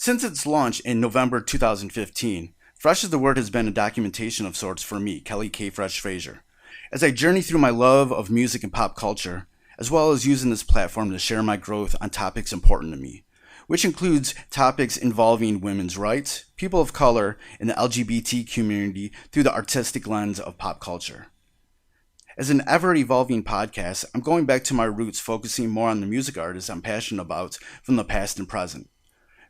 Since its launch in November 2015, Fresh is the Word has been a documentation of sorts for me, Kelly K. Fresh Frazier, as I journey through my love of music and pop culture, as well as using this platform to share my growth on topics important to me, which includes topics involving women's rights, people of color, and the LGBT community through the artistic lens of pop culture. As an ever-evolving podcast, I'm going back to my roots, focusing more on the music artists I'm passionate about from the past and present.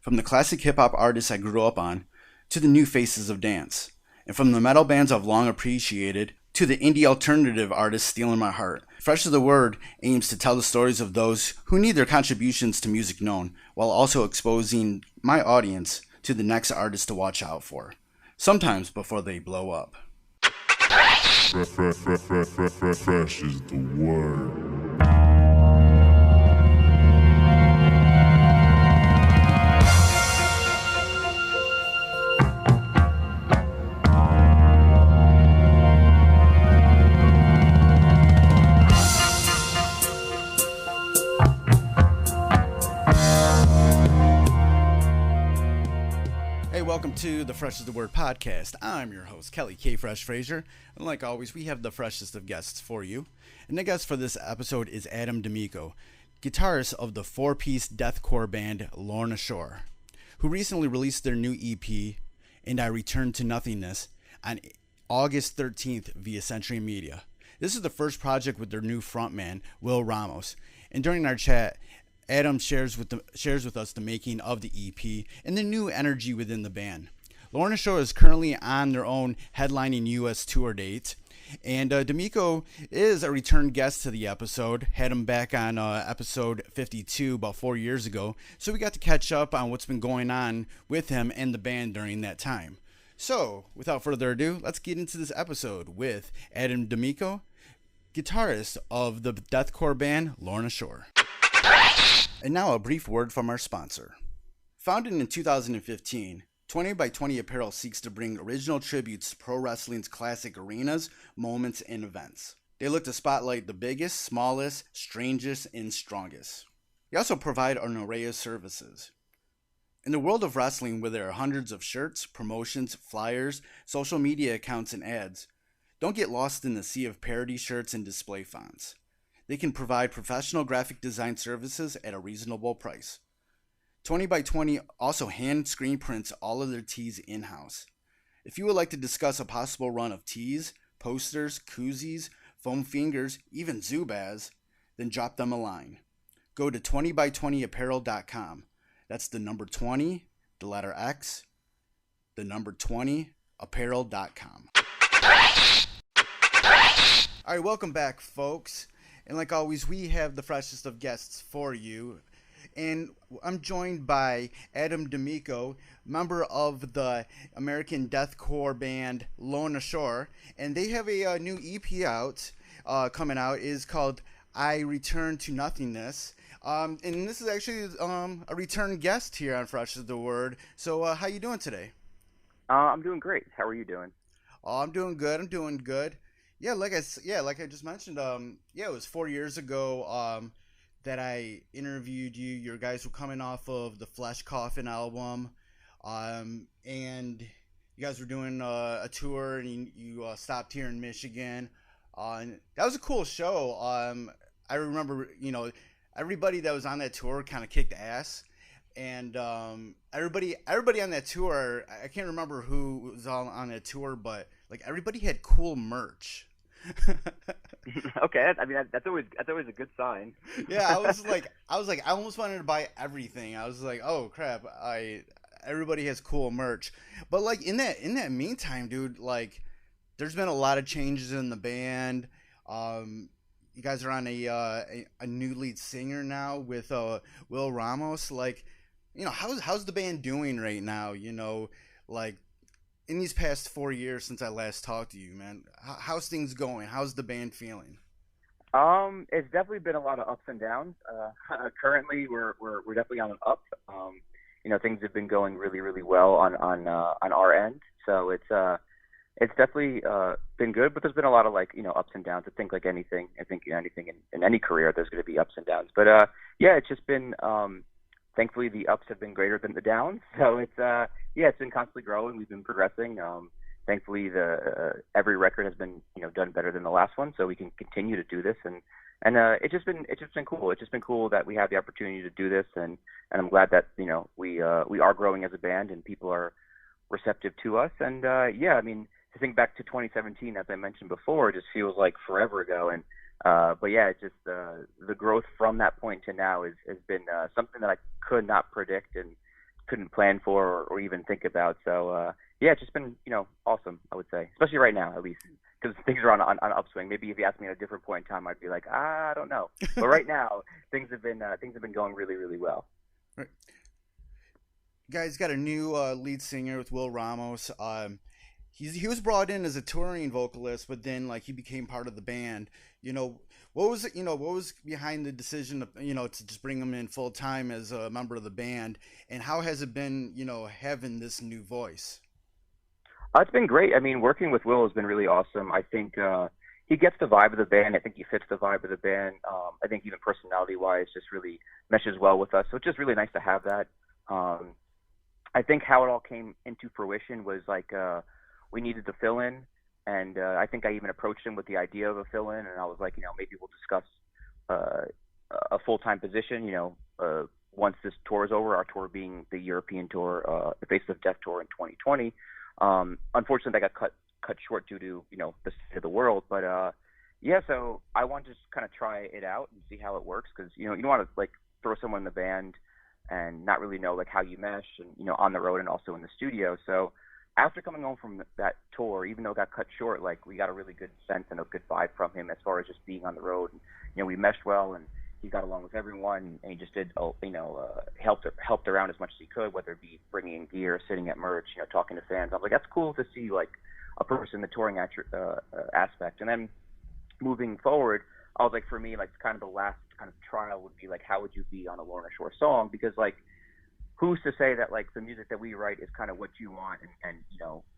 From the classic hip-hop artists I grew up on, to the new faces of dance. And from the metal bands I've long appreciated, to the indie alternative artists stealing my heart. Fresh is the Word aims to tell the stories of those who need their contributions to music known, while also exposing my audience to the next artist to watch out for. Sometimes before they blow up. Fresh is the word. Welcome to the Fresh is the Word podcast. I'm your host, Kelly K. Fresh Frazier, and like always, we have the freshest of guests for you. And the guest for this episode is Adam Micco, guitarist of the four-piece deathcore band LORNA, who recently released their new EP, And I Return to Nothingness, on August 13th via Century Media. This is the first project with their new frontman, Will Ramos, and during our chat, Adam shares with us the making of the EP and the new energy within the band. LORNA is currently on their own headlining U.S. tour date, and D'Amico is a return guest to the episode. Had him back on episode 52 about 4 years ago, so we got to catch up on what's been going on with him and the band during that time. So, without further ado, let's get into this episode with Adam Micco, guitarist of the deathcore band LORNA. And now a brief word from our sponsor. Founded in 2015, 20 by 20 Apparel seeks to bring original tributes to pro wrestling's classic arenas, moments, and events. They look to spotlight the biggest, smallest, strangest, and strongest. They also provide an array of services. In the world of wrestling, where there are hundreds of shirts, promotions, flyers, social media accounts, and ads, don't get lost in the sea of parody shirts and display fonts. They can provide professional graphic design services at a reasonable price. 20 by 20 also hand screen prints all of their tees in-house. If you would like to discuss a possible run of tees, posters, koozies, foam fingers, even Zubaz, then drop them a line. Go to 20by20apparel.com. That's the number 20, the letter X, the number 20, apparel.com. All right, welcome back, folks. And like always, we have the freshest of guests for you. And I'm joined by Adam Micco, member of the American deathcore band LORNA. And they have a new EP out, coming out. It is called I Return to Nothingness. And this is actually a return guest here on Fresh is the Word. So how you doing today? I'm doing great. How are you doing? Oh, I'm doing good. Yeah, like I just mentioned, it was 4 years ago that I interviewed you. Your guys were coming off of the Flesh Coffin album, and you guys were doing a tour, and you stopped here in Michigan. And that was a cool show. I remember, everybody that was on that tour kind of kicked ass, and everybody on that tour, I can't remember who was all on that tour, but like everybody had cool merch. Okay, I mean that's always a good sign. Yeah, I was like, I almost wanted to buy everything. I was like, oh crap, everybody has cool merch. But like in that meantime, dude, like there's been a lot of changes in the band. You guys are on a new lead singer now with Will Ramos. Like, how's the band doing right now? Like in these past 4 years since I last talked to you, man, how's things going? How's the band feeling? It's definitely been a lot of ups and downs. Currently, we're definitely on an up. Things have been going really, really well on our end. So it's definitely been good, but there's been a lot of ups and downs. I think anything in any career, there's going to be ups and downs. But it's just been thankfully the ups have been greater than the downs. So it's it's been constantly growing. We've been progressing. Thankfully the every record has been done better than the last one, so we can continue to do this, and it's just been cool. It's just been cool that we have the opportunity to do this, and I'm glad that we are growing as a band and people are receptive to us. And I mean, to think back to 2017, as I mentioned before, it just feels like forever ago. And but yeah, it's just the growth from that point to now has been something that I could not predict and couldn't plan for or even think about. So yeah, it's just been awesome, I would say, especially right now at least, because things are on upswing. Maybe if you asked me at a different point in time, I'd be like, I don't know. But right now, things have been going really, really well. Right. Guys, got a new lead singer with Will Ramos. He was brought in as a touring vocalist, but then like he became part of the band. What was behind the decision to just bring him in full time as a member of the band, and how has it been having this new voice? It's been great. I mean, working with Will has been really awesome. I think he gets the vibe of the band. I think he fits the vibe of the band. I think even personality-wise, just really meshes well with us. So it's just really nice to have that. I think how it all came into fruition was like we needed to fill in, and I think I even approached him with the idea of a fill-in, and I was like, maybe we'll discuss a full-time position. Once this tour is over, our tour being the European tour, the Face of Death tour in 2020. Unfortunately, that got cut short due to the state of the world. But so I wanted to just kind of try it out and see how it works, because you don't want to like throw someone in the band and not really know like how you mesh, and on the road and also in the studio. So after coming home from that tour, even though it got cut short, like we got a really good sense and a good vibe from him as far as just being on the road. And, we meshed well, and he got along with everyone, and he just did helped around as much as he could, whether it be bringing in gear, sitting at merch, talking to fans. I was like, that's cool to see like a person in the touring aspect. And then moving forward, I was like, for me, like kind of the last kind of trial would be like, how would you be on a Lorna Shore song? Because like, who's to say that like the music that we write is kind of what you want, and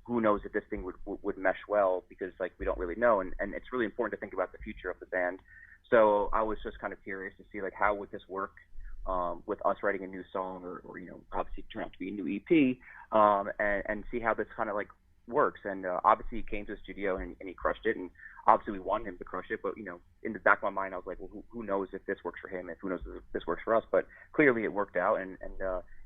who knows if this thing would mesh well, because like we don't really know, and it's really important to think about the future of the band. So I was just kind of curious to see like how would this work with us writing a new song, or obviously turn out to be a new EP, and see how this kind of like works. And obviously he came to the studio and he crushed it, and obviously we wanted him to crush it, but in the back of my mind I was like, well, who knows if this works for him, if who knows if this works for us. But clearly it worked out, and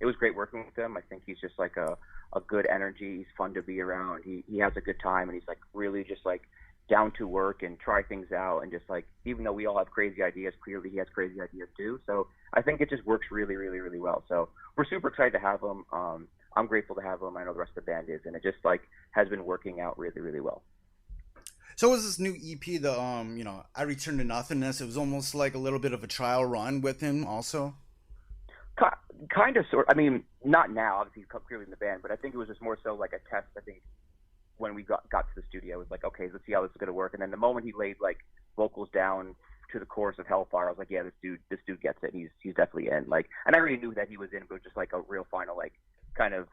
it was great working with him. I think he's just like a good energy. He's fun to be around. He has a good time, and he's like really just like down to work and try things out, and just like, even though we all have crazy ideas, clearly he has crazy ideas too. So I think it just works really, really, really well. So we're super excited to have him. I'm grateful to have him. I know the rest of the band is, and it just like has been working out really, really well. So was this new EP, the I Return to Nothingness? It was almost like a little bit of a trial run with him also. Kind of, sort. I mean, not now. Obviously, he's clearly in the band, but I think it was just more so like a test. I think when we got to the studio, it was like, okay, let's see how this is going to work. And then the moment he laid like vocals down to the chorus of Hellfire, I was like, yeah, this dude gets it. He's definitely in. Like, and I already knew that he was in, but it was just like a real final like kind of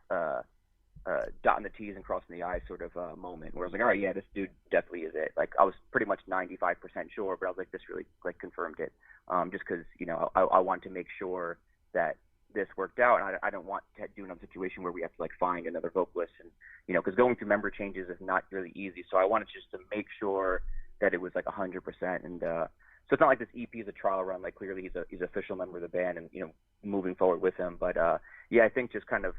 dotting the T's and crossing the I's sort of moment, where I was like, all right, yeah, this dude definitely is it. Like, I was pretty much 95% sure, but I was like, this really like confirmed it, just because I wanted to make sure that this worked out, and I don't want to do another situation where we have to like find another vocalist, and because going through member changes is not really easy. So I wanted just to make sure that it was like 100%, and so it's not like this EP is a trial run. Like, clearly he's an official member of the band, and moving forward with him. But I think just kind of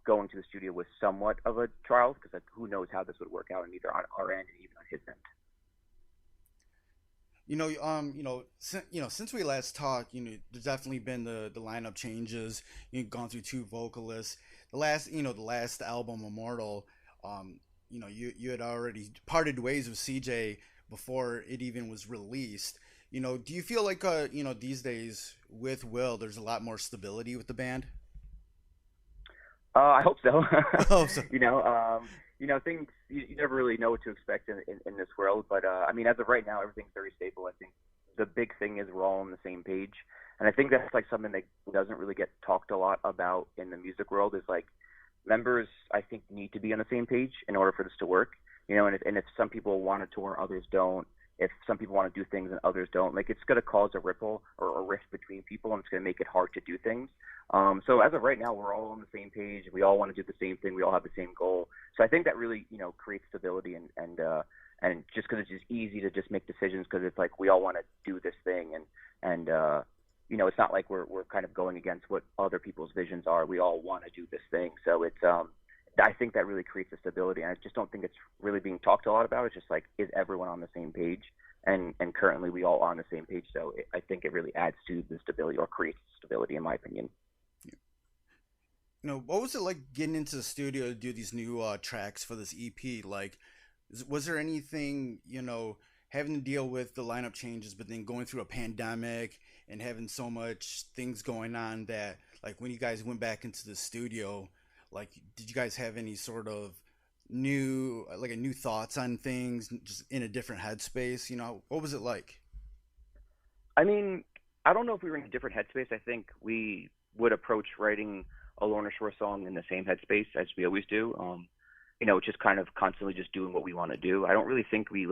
going to the studio was somewhat of a trial, because like, who knows how this would work out, and either on our end and even on his end. Since we last talked, there's definitely been the lineup changes. You've gone through two vocalists. The last album, Immortal, you had already parted ways with CJ before it even was released. Do you feel like these days with Will, there's a lot more stability with the band? I hope so. I hope so. Things you never really know what to expect in this world, but I mean, as of right now, everything's very stable. I think the big thing is we're all on the same page, and I think that's like something that doesn't really get talked a lot about in the music world. Is like, members, I think, need to be on the same page in order for this to work. And if some people want to tour, others don't, if some people want to do things and others don't, like it's going to cause a ripple or a rift between people, and it's going to make it hard to do things. So as of right now, we're all on the same page. We all want to do the same thing. We all have the same goal. So I think that really, creates stability and just because it's just easy to just make decisions because it's like we all want to do this thing and it's not like we're kind of going against what other people's visions are. We all want to do this thing. So it's I think that really creates a stability, and I just don't think it's really being talked a lot about. It's just like, is everyone on the same page? And currently we all are on the same page. So I think it really adds to the stability or creates stability, in my opinion. What was it like getting into the studio to do these new tracks for this EP? Like, was there anything, having to deal with the lineup changes, but then going through a pandemic and having so much things going on that, like, when you guys went back into the studio, like, did you guys have any sort of new thoughts on things, just in a different headspace? What was it like? I mean, I don't know if we were in a different headspace. I think we would approach writing a Lorna Shore song in the same headspace as we always do. Just kind of constantly just doing what we want to do. I don't really think we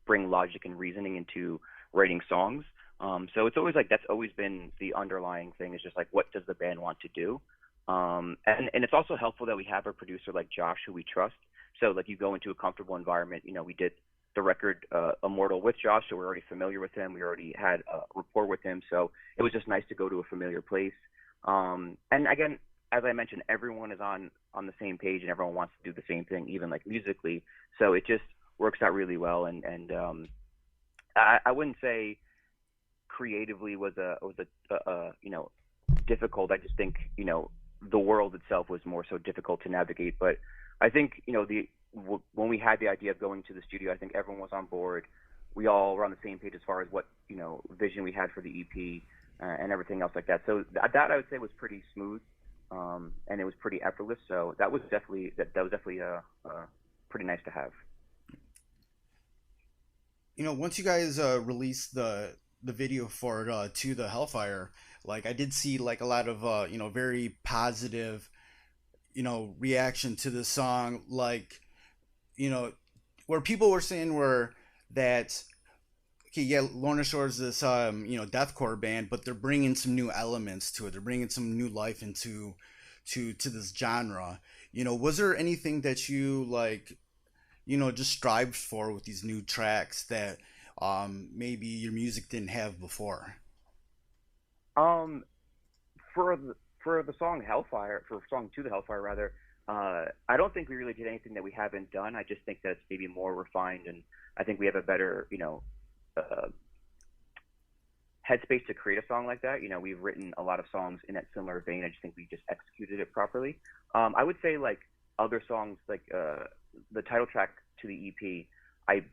bring logic and reasoning into writing songs. So it's always that's always been the underlying thing, is just what does the band want to do? And it's also helpful that we have a producer like Josh, who we trust. So you go into a comfortable environment. We did the record Immortal with Josh, so we're already familiar with him. We already had a rapport with him. So it was just nice to go to a familiar place. And again, as I mentioned, everyone is on the same page and everyone wants to do the same thing, even musically. So it just works out really well. And I wouldn't say creatively was a difficult. I just think, the world itself was more so difficult to navigate. But I think, when we had the idea of going to the studio, I think everyone was on board. We all were on the same page as far as what, vision we had for the EP and everything else like that. So that I would say was pretty smooth. And it was pretty effortless. So that was definitely pretty nice to have. Once you guys released the video for To the Hellfire, I did see a lot of very positive reaction to the song, where people were saying that okay, yeah, Lorna Shore is this deathcore band, but they're bringing some new elements to it. They're bringing some new life into this genre. Was there anything that you just strived for with these new tracks that maybe your music didn't have before? For the song Hellfire, for song To the Hellfire rather, I don't think we really did anything that we haven't done. I just think that it's maybe more refined, and I think we have a better, headspace to create a song like that. We've written a lot of songs in that similar vein. I just think we just executed it properly. I would say other songs, the title track to the EP, I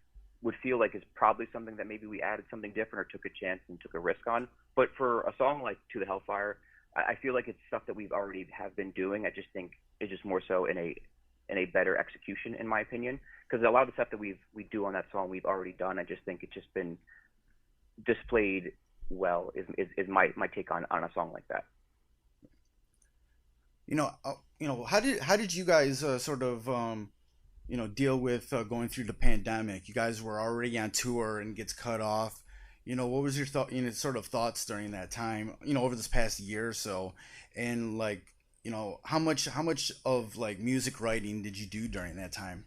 would feel is probably something that maybe we added something different or took a chance and took a risk on. But for a song like To the Hellfire, I feel like it's stuff that we've already have been doing. I just think it's just more so in a better execution, in my opinion, because a lot of the stuff that we do on that song we've already done. I just think it's just been displayed well is my take on a song like that. How did you guys sort of deal with going through the pandemic? You guys were already on tour and gets cut off. What was your sort of thoughts during that time, over this past year or so? And how much of music writing did you do during that time?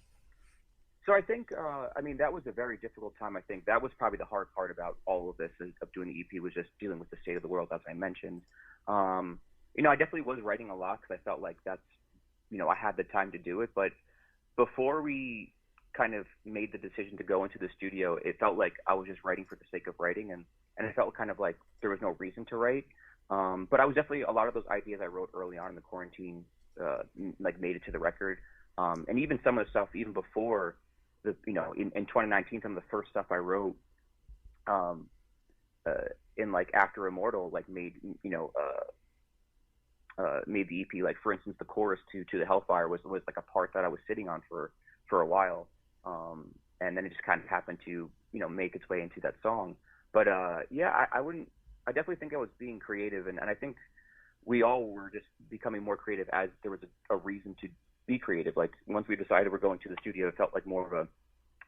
So I think, that was a very difficult time. I think that was probably the hard part about all of this, of doing the EP, was just dealing with the state of the world, as I mentioned. I definitely was writing a lot because I felt like that's, I had the time to do it. But before we kind of made the decision to go into the studio, it felt like I was just writing for the sake of writing, and it felt kind of like there was no reason to write. But I was definitely, a lot of those ideas I wrote early on in the quarantine, made it to the record. And even some of the stuff, even before in 2019, some of the first stuff I wrote, in after Immortal, made made the EP. For instance, the chorus to the Hellfire was a part that I was sitting on for a while. And then it just kind of happened to, make its way into that song. But I definitely think I was being creative, and I think we all were just becoming more creative as there was a reason to be creative. Once we decided we're going to the studio, it felt like more of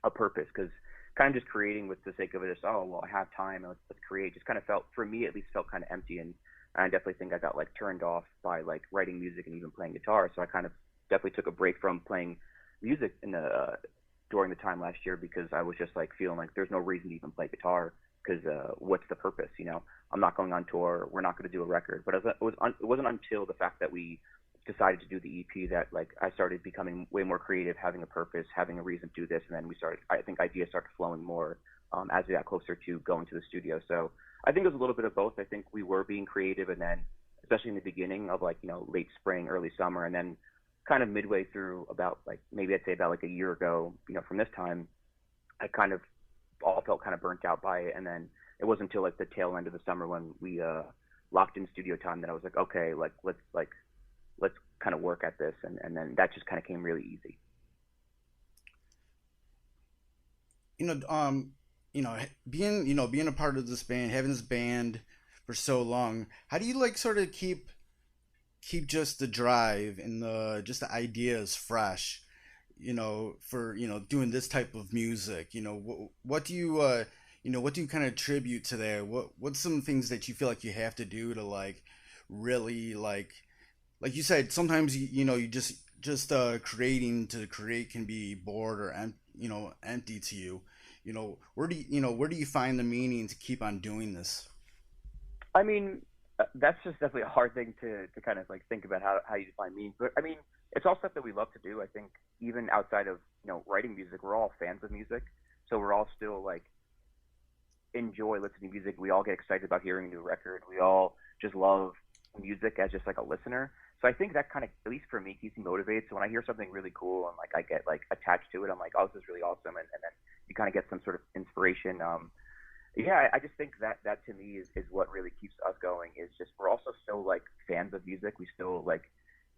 a purpose, because kind of just creating with the sake of it. Just, oh well, I have time, let's create. Just kind of felt, for me at least, felt kind of empty, and I definitely think I got like turned off by like writing music and even playing guitar. So I kind of definitely took a break from playing music in the during the time last year, because I was just like feeling like there's no reason to even play guitar, because what's the purpose? You know, I'm not going on tour. We're not going to do a record. But it wasn't until the fact that we decided to do the EP that like I started becoming way more creative, having a purpose, having a reason to do this, and then we started. I think ideas started flowing more as we got closer to going to the studio. So I think it was a little bit of both. I think we were being creative, and then especially in the beginning of like, you know, late spring, early summer, and then kind of midway through, about like maybe I'd say about like a year ago, you know, from this time, I kind of all felt kind of burnt out by it. And then it wasn't until like the tail end of the summer when we locked in studio time that I was like, okay, like let's kind of work at this, and then that just kind of came really easy. You know, being a part of this band, having this band for so long, how do you like sort of keep just the drive and the ideas fresh, you know, for, you know, doing this type of music? You know, what do you what do you kind of attribute to that? What's some things that you feel like you have to do to like really like you said, sometimes you know, you just creating to create can be bored or empty to you. You know, where do you find the meaning to keep on doing this? I mean, that's just definitely a hard thing to kind of like think about how you define meaning. But I mean, it's all stuff that we love to do. I think even outside of, you know, writing music, we're all fans of music, so we're all still like enjoy listening to music. We all get excited about hearing a new record. We all just love music as just like a listener. So I think that kind of, at least for me, keeps me motivated. So when I hear something really cool and like I get like attached to it, I'm like, oh, this is really awesome, and then you kind of get some sort of inspiration. Yeah, I just think that to me is what really keeps us going. Is just we're also still like fans of music. We still like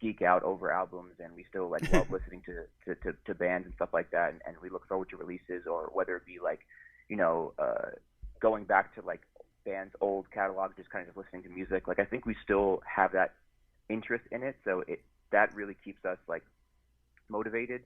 geek out over albums, and we still like love listening to bands and stuff like that. And we look forward to releases, or whether it be like, you know, going back to like bands' old catalog, just kind of listening to music. Like I think we still have that interest in it, so that really keeps us like motivated.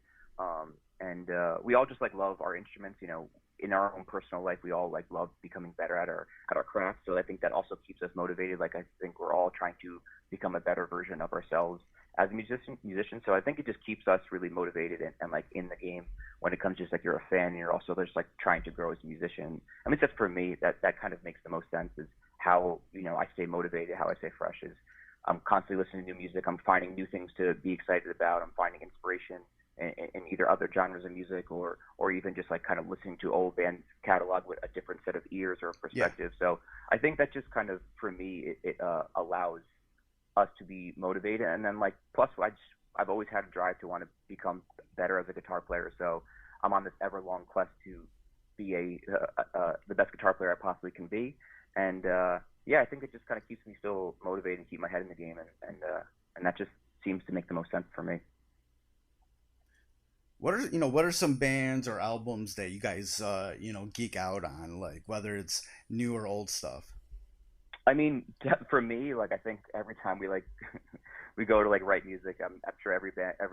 And we all just like love our instruments, you know. In our own personal life, we all like love becoming better at our craft. So I think that also keeps us motivated. Like I think we're all trying to become a better version of ourselves as a musician. So I think it just keeps us really motivated and like in the game when it comes to just like you're a fan and you're also just like trying to grow as a musician. I mean, just for me, that kind of makes the most sense, is how, you know, I stay motivated, how I stay fresh is I'm constantly listening to new music. I'm finding new things to be excited about. I'm finding inspiration in either other genres of music, or even just like kind of listening to old bands catalog with a different set of ears or perspective. Yeah. So I think that just kind of, for me, it allows us to be motivated. And then like, plus I've always had a drive to want to become better as a guitar player. So I'm on this ever long quest to be the best guitar player I possibly can be. And yeah, I think it just kind of keeps me still motivated and keep my head in the game. And that just seems to make the most sense for me. What are some bands or albums that you guys geek out on, like whether it's new or old stuff? I mean, for me, like I think every time we like we go to like write music, I'm sure every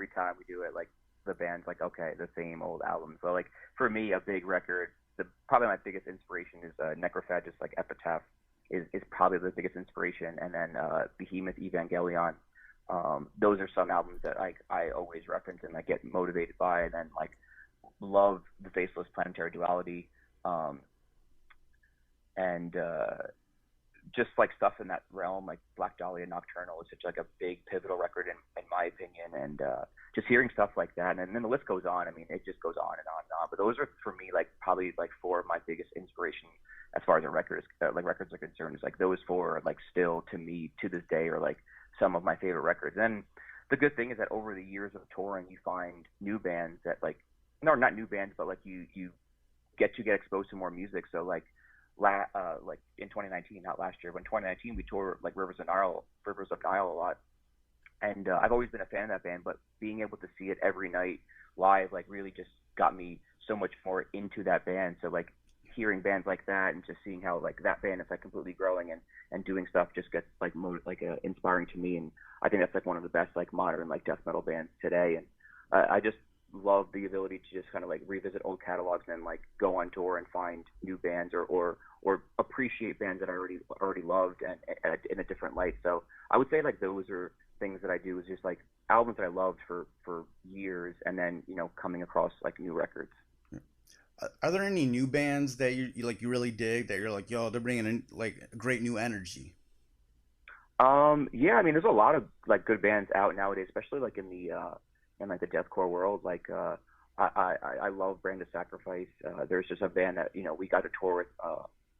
time we do it, like the band's like, okay, the same old album. So like for me, a big record, probably my biggest inspiration is Necrophagist, just like Epitaph is probably the biggest inspiration, and then Behemoth, Evangelion. Those are some albums that I always reference and I get motivated by, and then like love the Faceless Planetary Duality, and just like stuff in that realm, like Black Dahlia Nocturnal is such like a big pivotal record in my opinion, and just hearing stuff like that, and then the list goes on. I mean, it just goes on and on and on. But those are for me like probably like four of my biggest inspiration as far as records are concerned. Is like those four are like still to me to this day are like some of my favorite records. And the good thing is that over the years of touring, you find new bands that like, no, not new bands, but like you get exposed to more music. So like like in 2019, not last year, but in 2019 we toured like Rivers of Nile a lot. And I've always been a fan of that band, but being able to see it every night live like really just got me so much more into that band. So like hearing bands like that and just seeing how like that band is like completely growing and doing stuff just gets like inspiring to me. And I think that's like one of the best like modern like death metal bands today. And I just love the ability to just kind of like revisit old catalogs and then like go on tour and find new bands or appreciate bands that I already loved and in a different light. So I would say like those are things that I do, is just like albums that I loved for years, and then coming across like new records. Are there any new bands that you really dig, that you're like, yo, they're bringing in like great new energy? Yeah, I mean, there's a lot of like good bands out nowadays, especially like in like the deathcore world. Like, I love Brand of Sacrifice. There's just a band that we got to tour with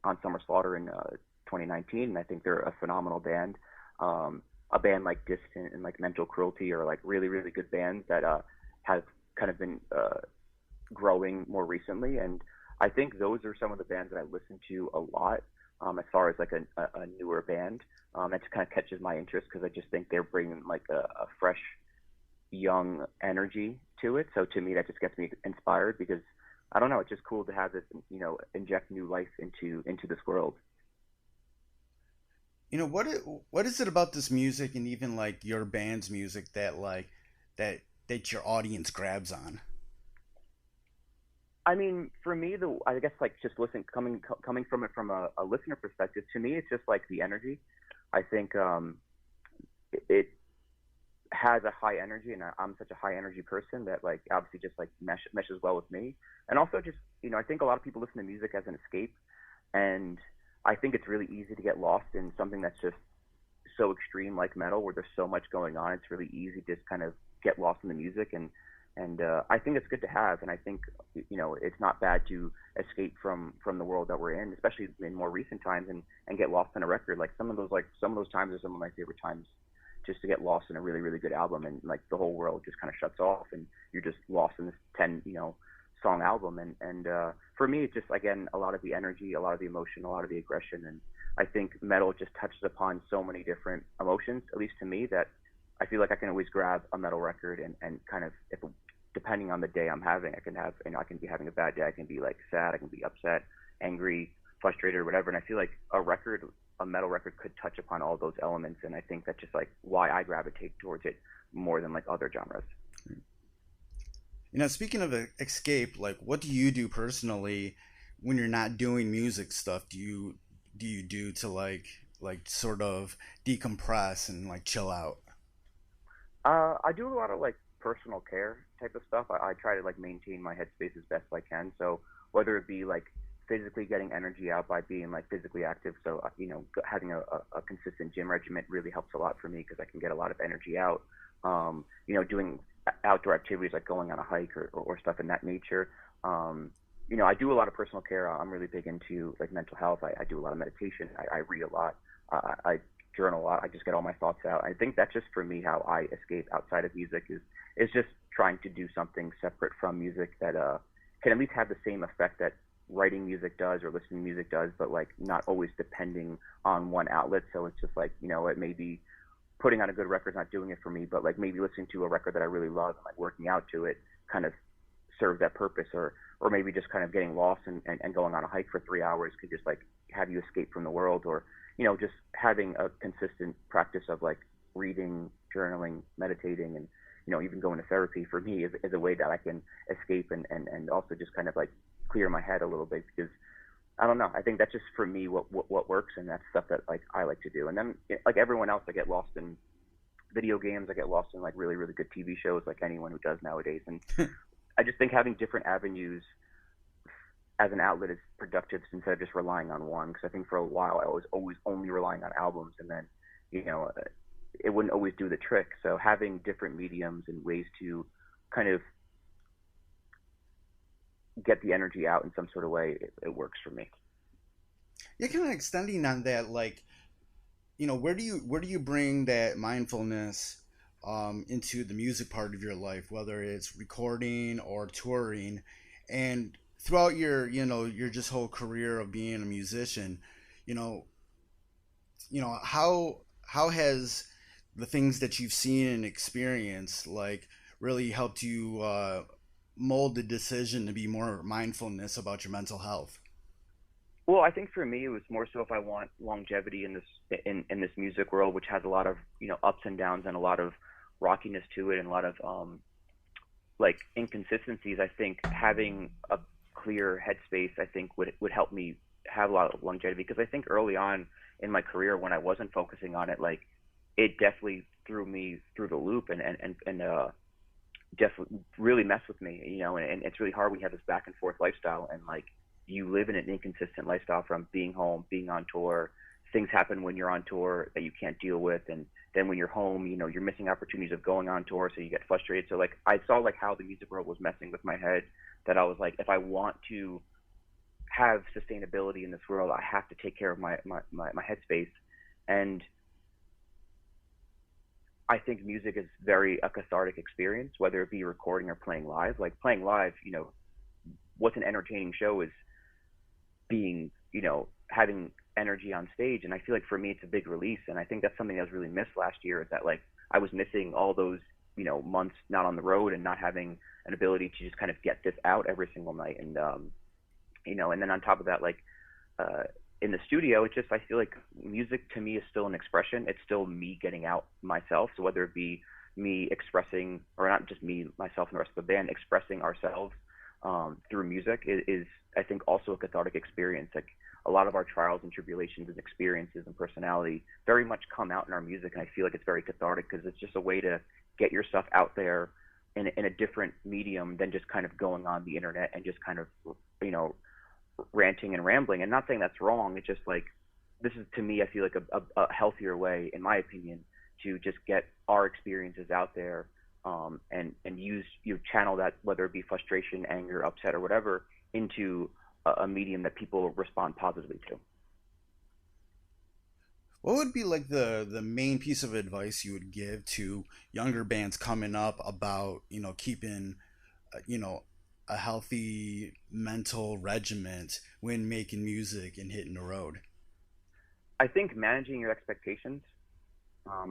on Summer Slaughter in 2019, and I think they're a phenomenal band. A band like Distant and like Mental Cruelty are like really really good bands that have kind of been growing more recently, and I think those are some of the bands that I listen to a lot. As far as like a newer band, that just kind of catches my interest because I just think they're bringing like a fresh, young energy to it. So to me, that just gets me inspired because I don't know, it's just cool to have this, inject new life into this world. What is it about this music and even like your band's music that that your audience grabs on? I mean, for me, I guess like just coming from it from a listener perspective, to me, it's just like the energy. I think it has a high energy, and I'm such a high energy person that like obviously just like meshes well with me. And also just I think a lot of people listen to music as an escape, and I think it's really easy to get lost in something that's just so extreme like metal, where there's so much going on. It's really easy to just kind of get lost in the music, and I think it's good to have, and I think it's not bad to escape from the world that we're in, especially in more recent times, and get lost in a record. Like some of those times are some of my favorite times, just to get lost in a really really good album, and like the whole world just kind of shuts off, and you're just lost in this 10 song album, and for me it's just again a lot of the energy, a lot of the emotion, a lot of the aggression, and I think metal just touches upon so many different emotions, at least to me, that I feel like I can always grab a metal record and kind of, if depending on the day I'm having, I can have, I can be having a bad day, I can be like sad, I can be upset, angry, frustrated, or whatever. And I feel like a metal record could touch upon all those elements. And I think that's just like why I gravitate towards it more than like other genres. Speaking of escape, like what do you do personally when you're not doing music stuff? Do you do to like sort of decompress and like chill out? I do a lot of like personal care type of stuff. I try to like maintain my headspace as best I can. So whether it be like physically getting energy out by being like physically active, so having a consistent gym regimen really helps a lot for me because I can get a lot of energy out. Doing outdoor activities like going on a hike or stuff in that nature. I do a lot of personal care. I'm really big into like mental health. I do a lot of meditation. I read a lot. I journal a lot. I just get all my thoughts out. I think that's just for me how I escape outside of music is just trying to do something separate from music that can at least have the same effect that writing music does or listening to music does, but like not always depending on one outlet. So it's just like, it may be putting on a good record's not doing it for me, but like maybe listening to a record that I really love and like working out to it kind of serves that purpose, or maybe just kind of getting lost and going on a hike for 3 hours could just like have you escape from the world, or just having a consistent practice of like reading, journaling, meditating, and even going to therapy for me is a way that I can escape and also just kind of like clear my head a little bit, because I don't know, I think that's just for me what works, and that's stuff that like I like to do. And then like everyone else, I get lost in video games, I get lost in like really really good TV shows, like anyone who does nowadays. And I just think having different avenues as an outlet is productive instead of just relying on one, because I think for a while I was always only relying on albums, and then it wouldn't always do the trick. So having different mediums and ways to kind of get the energy out in some sort of way, it works for me. Yeah, kind of extending on that, like, where do you bring that mindfulness into the music part of your life, whether it's recording or touring, and throughout your just whole career of being a musician, you know, how has the things that you've seen and experienced like really helped you mold the decision to be more mindfulness about your mental health? Well, I think for me it was more so if I want longevity in this music world, which has a lot of ups and downs and a lot of rockiness to it, and a like inconsistencies, I think having a clear headspace, I think would help me have a lot of longevity, because I think early on in my career when I wasn't focusing on it, like it definitely threw me through the loop and definitely really messed with me, you know, and it's really hard when you have this back and forth lifestyle and like you live in an inconsistent lifestyle from being home, being on tour. Things happen when you're on tour that you can't deal with, and then when you're home, you know, you're missing opportunities of going on tour, so you get frustrated. So like I saw like how the music world was messing with my head, that I was like, if I want to have sustainability in this world, I have to take care of my headspace. And I think music is very a cathartic experience, whether it be recording or playing live. Like playing live, you know, what's an entertaining show is being, you know, having energy on stage. And I feel like for me, it's a big release. And I think that's something that was really missed last year, is that like I was missing all those, you know, months not on the road and not having an ability to just kind of get this out every single night. And, you know, and then on top of that, like, in the studio, it's just, I feel like music to me is still an expression. It's still me getting out myself. So whether it be me expressing, or not just me, myself and the rest of the band, expressing ourselves through music is, I think, also a cathartic experience. Like a lot of our trials and tribulations and experiences and personality very much come out in our music. And I feel like it's very cathartic because it's just a way to get your stuff out there in a different medium than just kind of going on the internet and just kind of, you know, ranting and rambling. And not saying that's wrong. It's just like, this is, to me, I feel like a healthier way, in my opinion, to just get our experiences out there, and use, you channel that, whether it be frustration, anger, upset, or whatever, into a medium that people respond positively to. What would be like the main piece of advice you would give to younger bands coming up about, you know, keeping, you know, a healthy mental regiment when making music and hitting the road? I think managing your expectations.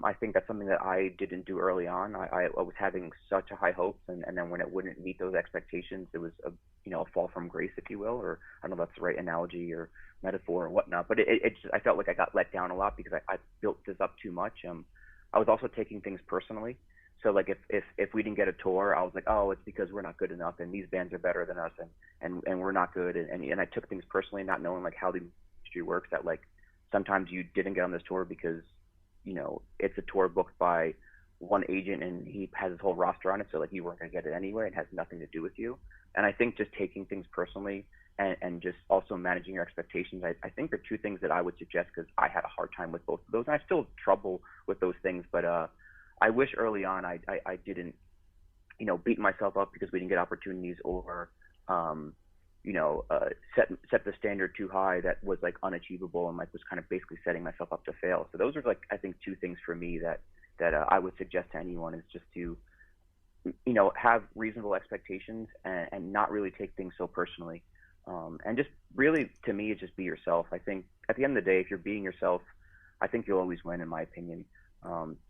I think that's something that I didn't do early on. I was having such a high hopes, and then when it wouldn't meet those expectations, it was a, you know, a fall from grace, if you will, or I don't know if that's the right analogy or metaphor or whatnot. But it just, I felt like I got let down a lot because I built this up too much. I was also taking things personally. So like if we didn't get a tour, I was like, oh, it's because we're not good enough, and these bands are better than us, and we're not good, and I took things personally, not knowing like how the industry works. That like sometimes you didn't get on this tour because, you know, it's a tour booked by one agent and he has his whole roster on it, so like you weren't going to get it anyway. It has nothing to do with you. And I think just taking things personally and just also managing your expectations, I think are two things that I would suggest, because I had a hard time with both of those, and I still have trouble with those things. But I wish early on I didn't, you know, beat myself up because we didn't get opportunities, or you know, set the standard too high that was like unachievable, and like was kind of basically setting myself up to fail. So those are like, I think, two things for me that I would suggest to anyone, is just to, you know, have reasonable expectations and not really take things so personally, and just really, to me, just be yourself. I think at the end of the day, if you're being yourself, I think you'll always win, in my opinion.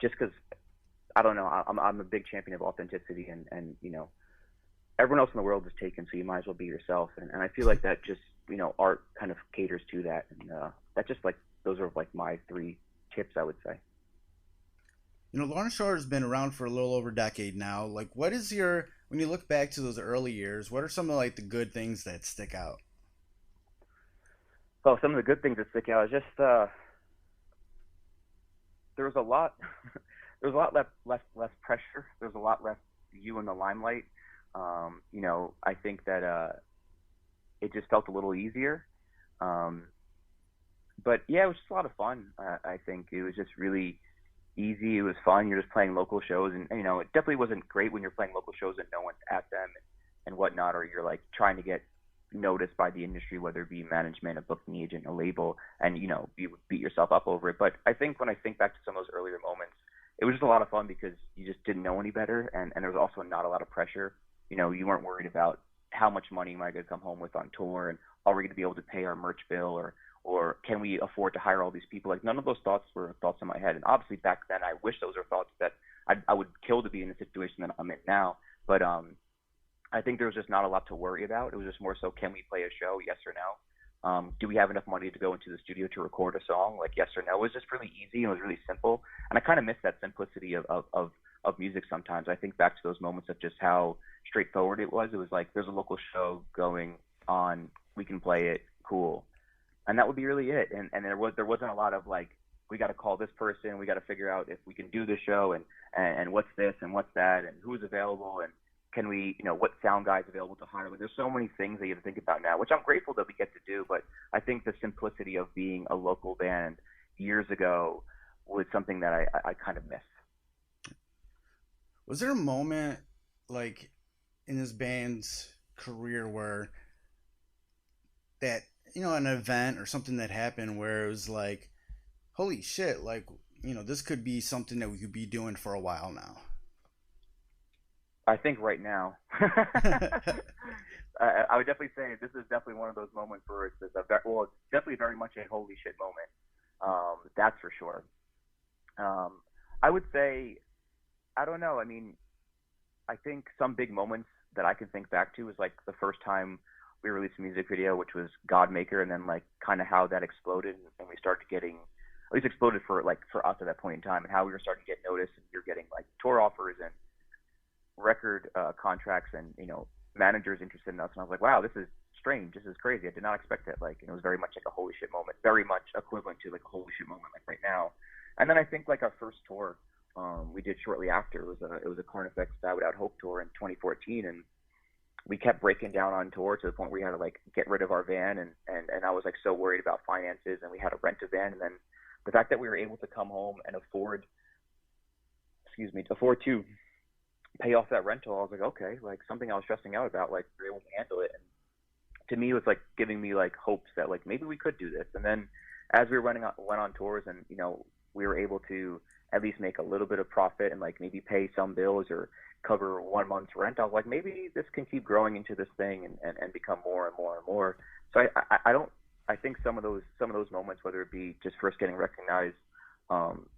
Just because, I don't know, I'm a big champion of authenticity, and you know, everyone else in the world is taken, so you might as well be yourself. And I feel like that just, you know, art kind of caters to that. And that just, like, those are like my 3 tips, I would say. You know, Lorna Shore has been around for a little over a decade now. Like, what is your, when you look back to those early years, what are some of like the good things that stick out? Well, some of the good things that stick out is just there was a lot there was a lot less pressure. There's a lot less you in the limelight. You know, I think that it just felt a little easier. But yeah, it was just a lot of fun. I think it was just really easy. It was fun. You're just playing local shows, and you know, it definitely wasn't great when you're playing local shows and no one's at them and whatnot, or you're like trying to get noticed by the industry, whether it be management, a booking agent, a label, and you know, you beat yourself up over it. But I think when I think back to some of those earlier moments, it was just a lot of fun because you just didn't know any better, and there was also not a lot of pressure. You know, you weren't worried about how much money am I going to come home with on tour, and are we going to be able to pay our merch bill, or can we afford to hire all these people? Like, none of those thoughts were thoughts in my head. And obviously back then, I wish those were thoughts that I would kill to be in the situation that I'm in now. But I think there was just not a lot to worry about. It was just more so, can we play a show, yes or no? Do we have enough money to go into the studio to record a song, like yes or no? It was just really easy, and it was really simple. And I kind of miss that simplicity of of music sometimes. I think back to those moments of just how straightforward it was. It was like, there's a local show going on, we can play it, cool. And that would be really it. And there wasn't a lot of like, we got to call this person, we got to figure out if we can do this show, and what's this and what's that, and who's available, and can we, what sound guys available to hire. Like, there's so many things that you have to think about now, which I'm grateful that we get to do. But I think the simplicity of being a local band years ago was something that I kind of miss. Was there a moment like in this band's career where that, an event or something that happened where it was like, holy shit, like, this could be something that we could be doing for a while now? I think right now. I would definitely say this is definitely one of those moments where it's it's definitely very much a holy shit moment. That's for sure. I would say, I don't know. I mean, I think some big moments that I can think back to is like the first time we released a music video, which was Godmaker, and then like kind of how that exploded, and we started getting, at least exploded for us at that point in time, and how we were starting to get noticed, and we were getting like tour offers and record contracts, and managers interested in us. And I was like, wow, this is strange, this is crazy, I did not expect it. Like, and it was very much like a holy shit moment, very much equivalent to like a holy shit moment like right now. And then I think like our first tour we did shortly after, it was a Carnifex Die Without Hope tour in 2014, and we kept breaking down on tour to the point where we had to like get rid of our van, and I was like so worried about finances, and we had to rent a van. And then the fact that we were able to come home and afford to pay off that rental, I was like, okay, like something I was stressing out about, like we were able to handle it. And to me, it was like giving me like hopes that like maybe we could do this. And then as we went on tours, and we were able to at least make a little bit of profit and like maybe pay some bills or cover 1 month's rent, I was like, maybe this can keep growing into this thing and become more and more and more. So I think some of those moments, whether it be just first getting recognized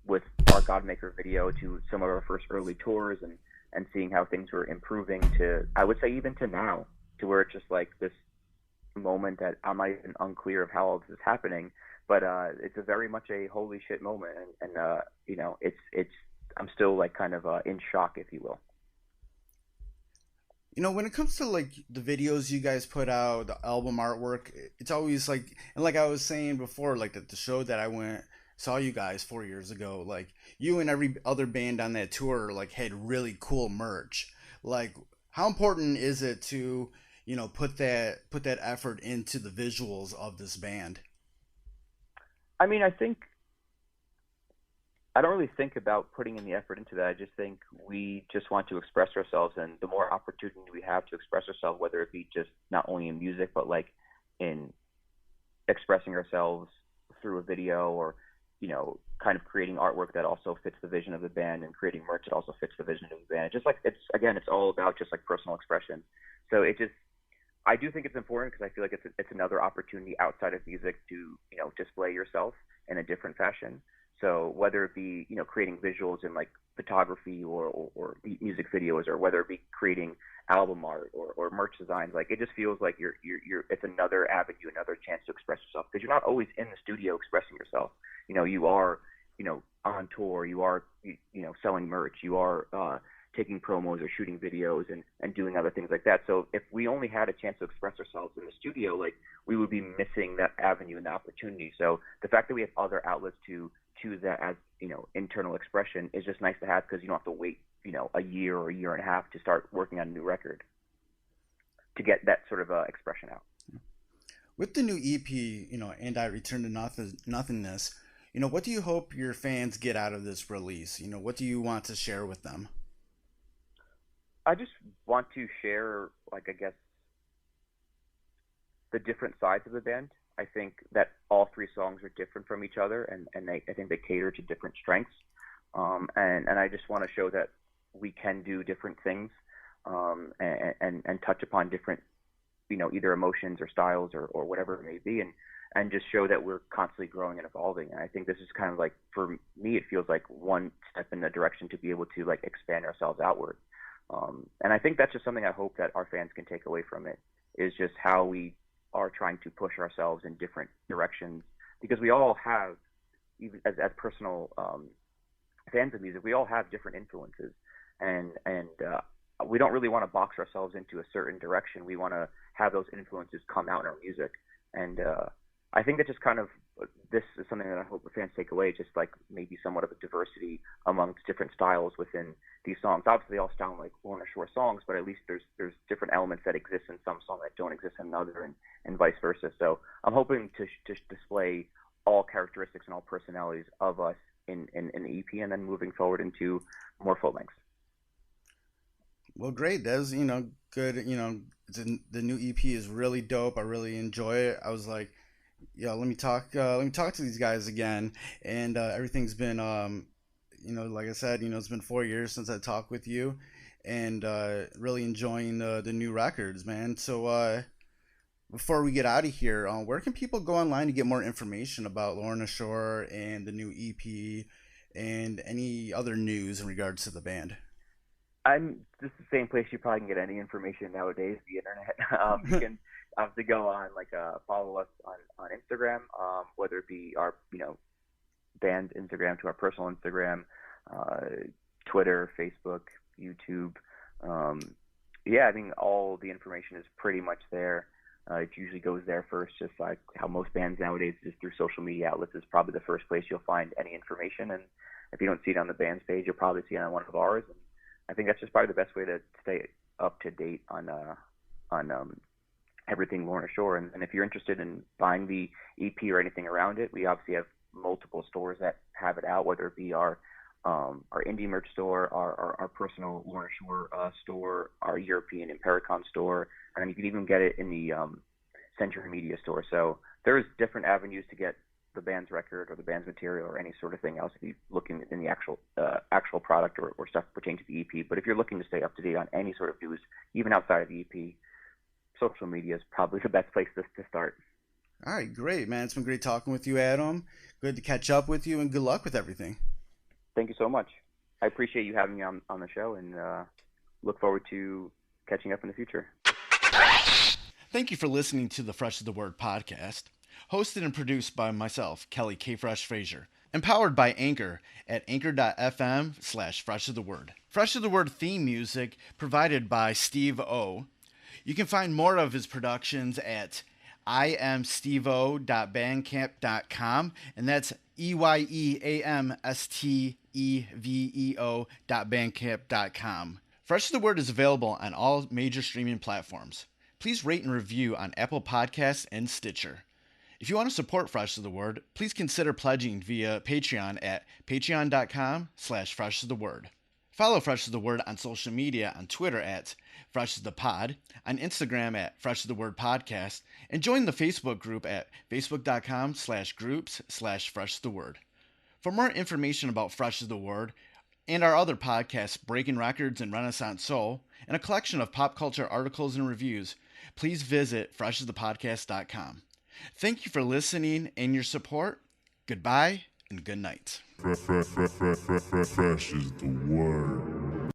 with our Godmaker video, to some of our first early tours, and seeing how things were improving, to, I would say, even to now, to where it's just like this moment that I'm not even unclear of how all this is happening, but it's a very much a holy shit moment, and it's I'm still like kind of in shock, if you will. When it comes to like the videos you guys put out, the album artwork, it's always like, and like I was saying before, like the show that I saw you guys 4 years ago, like you and every other band on that tour like had really cool merch. Like, how important is it to put that effort into the visuals of this band? I mean, I don't really think about putting in the effort into that. I just think we just want to express ourselves, and the more opportunity we have to express ourselves, whether it be just not only in music, but like in expressing ourselves through a video, or kind of creating artwork that also fits the vision of the band, and creating merch that also fits the vision of the band. Just like it's all about just like personal expression. So I do think it's important, because I feel like it's another opportunity outside of music to display yourself in a different fashion. So whether it be creating visuals in like photography or music videos, or whether it be creating album art or merch designs, like it just feels like you're it's another avenue, another chance to express yourself, because you're not always in the studio expressing yourself. You are on tour, you are selling merch, you are taking promos or shooting videos and doing other things like that. So if we only had a chance to express ourselves in the studio, like we would be missing that avenue and the opportunity. So the fact that we have other outlets to choose that as internal expression is just nice to have, because you don't have to wait a year or a year and a half to start working on a new record to get that sort of expression out. With the new EP, And I Return to Nothingness, what do you hope your fans get out of this release? What do you want to share with them? I just want to share, like, I guess, the different sides of the band. I think that all three songs are different from each other, and I think they cater to different strengths. And I just want to show that we can do different things, and touch upon different, either emotions or styles or whatever it may be, and just show that we're constantly growing and evolving. And I think this is kind of like, for me, it feels like one step in the direction to be able to like expand ourselves outward. And I think that's just something I hope that our fans can take away from it, is just how we are trying to push ourselves in different directions, because we all have, even as personal fans of music, we all have different influences. and we don't really want to box ourselves into a certain direction. We want to have those influences come out in our music, and I think that just kind of this is something that I hope the fans take away, just like maybe somewhat of a diversity amongst different styles within these songs. Obviously, they all sound like Lorna Shore songs, but at least there's different elements that exist in some songs that don't exist in another, and vice versa. So I'm hoping to display all characteristics and all personalities of us in the EP, and then moving forward into more full lengths. Well, great. That was, good. The new EP is really dope. I really enjoy it. I was like, yeah, let me talk to these guys again. And everything's been, like I said, it's been 4 years since I talked with you, and really enjoying the new records, man. So before we get out of here, where can people go online to get more information about Lorna Shore and the new EP and any other news in regards to the band? This is the same place you probably can get any information nowadays, the internet. You can obviously go on, follow us on Instagram, whether it be our, band Instagram to our personal Instagram, Twitter, Facebook, YouTube. I think all the information is pretty much there. It usually goes there first, just like how most bands nowadays, just through social media outlets is probably the first place you'll find any information. And if you don't see it on the band's page, you'll probably see it on one of ours. And I think that's just probably the best way to stay up to date on everything Lorna Shore. And if you're interested in buying the EP or anything around it, we obviously have multiple stores that have it out, whether it be our indie merch store, our personal Lorna Shore store, our European Impericon store, and you can even get it in the Century Media store. So there's different avenues to get the band's record or the band's material or any sort of thing else if you're looking in the actual product or stuff pertaining to the EP. But if you're looking to stay up to date on any sort of news, even outside of the EP, social media is probably the best place to start. All right, great, man. It's been great talking with you, Adam. Good to catch up with you, and good luck with everything. Thank you so much. I appreciate you having me on the show, and look forward to catching up in the future. Thank you for listening to the Fresh is the Word podcast, hosted and produced by myself, Kelly K. Fresh Frazier, empowered by Anchor at anchor.fm/Fresh is the Word. Fresh is the Word theme music provided by Steve O. You can find more of his productions at iamsteveo.bandcamp.com, and that's EYEAMSTEVEO.bandcamp.com. Fresh is the Word is available on all major streaming platforms. Please rate and review on Apple Podcasts and Stitcher. If you want to support Fresh is the Word, please consider pledging via Patreon at patreon.com/freshistheword. Follow Fresh is the Word on social media on Twitter at Fresh is the Pod, on Instagram at Fresh is the Word Podcast, and join the Facebook group at facebook.com/groups/Fresh is the Word. For more information about Fresh is the Word and our other podcasts, Breaking Records and Renaissance Soul, and a collection of pop culture articles and reviews, please visit freshesthepodcast.com. Thank you for listening and your support. Goodbye and good night. Fresh is the word.